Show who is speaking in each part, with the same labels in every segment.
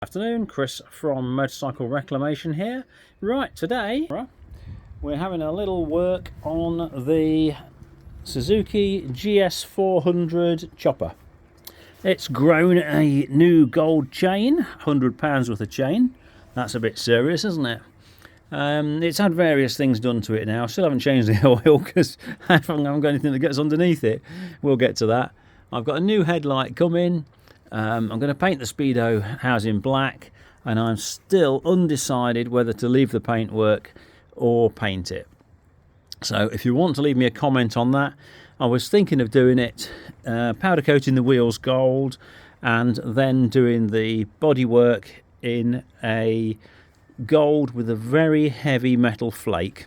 Speaker 1: afternoon, Chris from Motorcycle Reclamation here. Right, today we're having a little work on the Suzuki GS400 Chopper. It's grown a new gold chain, £100 worth of chain. That's a bit serious, isn't it? It's had various things done to it now. Still haven't changed the oil because I haven't got anything that gets underneath it. We'll get to that. I've got a new headlight coming. I'm going to paint the speedo housing black, and I'm still undecided whether to leave the paintwork or paint it. So if you want to leave me a comment on that, I was thinking of doing it, powder coating the wheels gold and then doing the bodywork in a gold with a very heavy metal flake.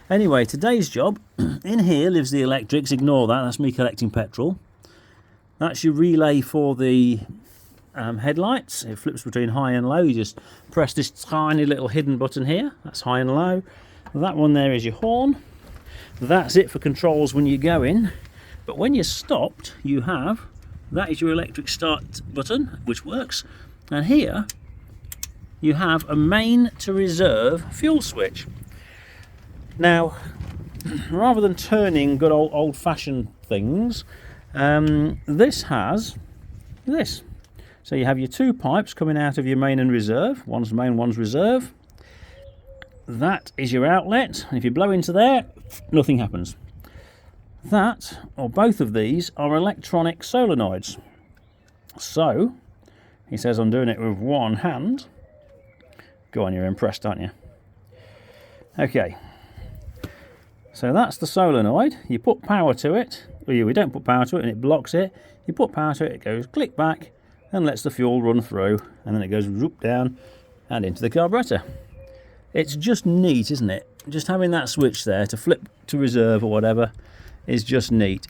Speaker 1: Anyway, today's job, in here lives the electrics. Ignore that, that's me collecting petrol. That's your relay for the headlights. It flips between high and low. You just press this tiny little hidden button here. That's high and low. That one there is your horn. That's it for controls when you're going. But when you're stopped, you have, that is your electric start button, which works. And here, you have a main to reserve fuel switch. Now, rather than turning good old-fashioned things, this has this. So you have your two pipes coming out of your main and reserve. One's main, one's reserve. That is your outlet. If you blow into there, nothing happens. That, or both of these, are electronic solenoids. So, he says I'm doing it with one hand. Go on, you're impressed, aren't you? Okay. So that's the solenoid. You put power to it. We don't put power to it and it blocks it. You put power to it, it goes click back and lets the fuel run through, and then it goes whoop down and into the carburetor. It's just neat, isn't it? Just having that switch there to flip to reserve or whatever is just neat.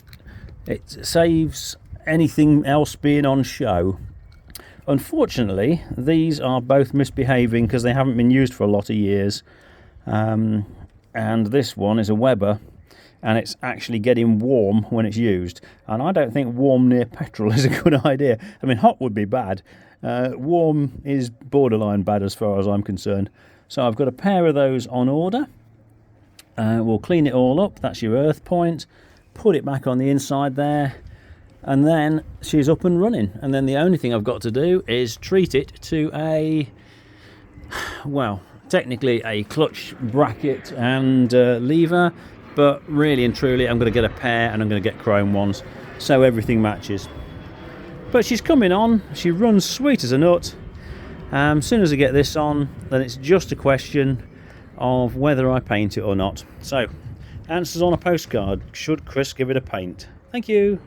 Speaker 1: It saves anything else being on show. Unfortunately, these are both misbehaving because they haven't been used for a lot of years. And this one is a Weber, and it's actually getting warm when it's used. And I don't think warm near petrol is a good idea. I mean, hot would be bad. Warm is borderline bad as far as I'm concerned. So I've got a pair of those on order. We'll clean it all up. That's your earth point. Put it back on the inside there. And then she's up and running. And then the only thing I've got to do is treat it to a, well, technically a clutch bracket and lever. But really and truly, I'm going to get a pair and I'm going to get chrome ones so everything matches. But she's coming on. She runs sweet as a nut. As soon as I get this on, then it's just a question of whether I paint it or not. So, answers on a postcard. Should Chris give it a paint? Thank you.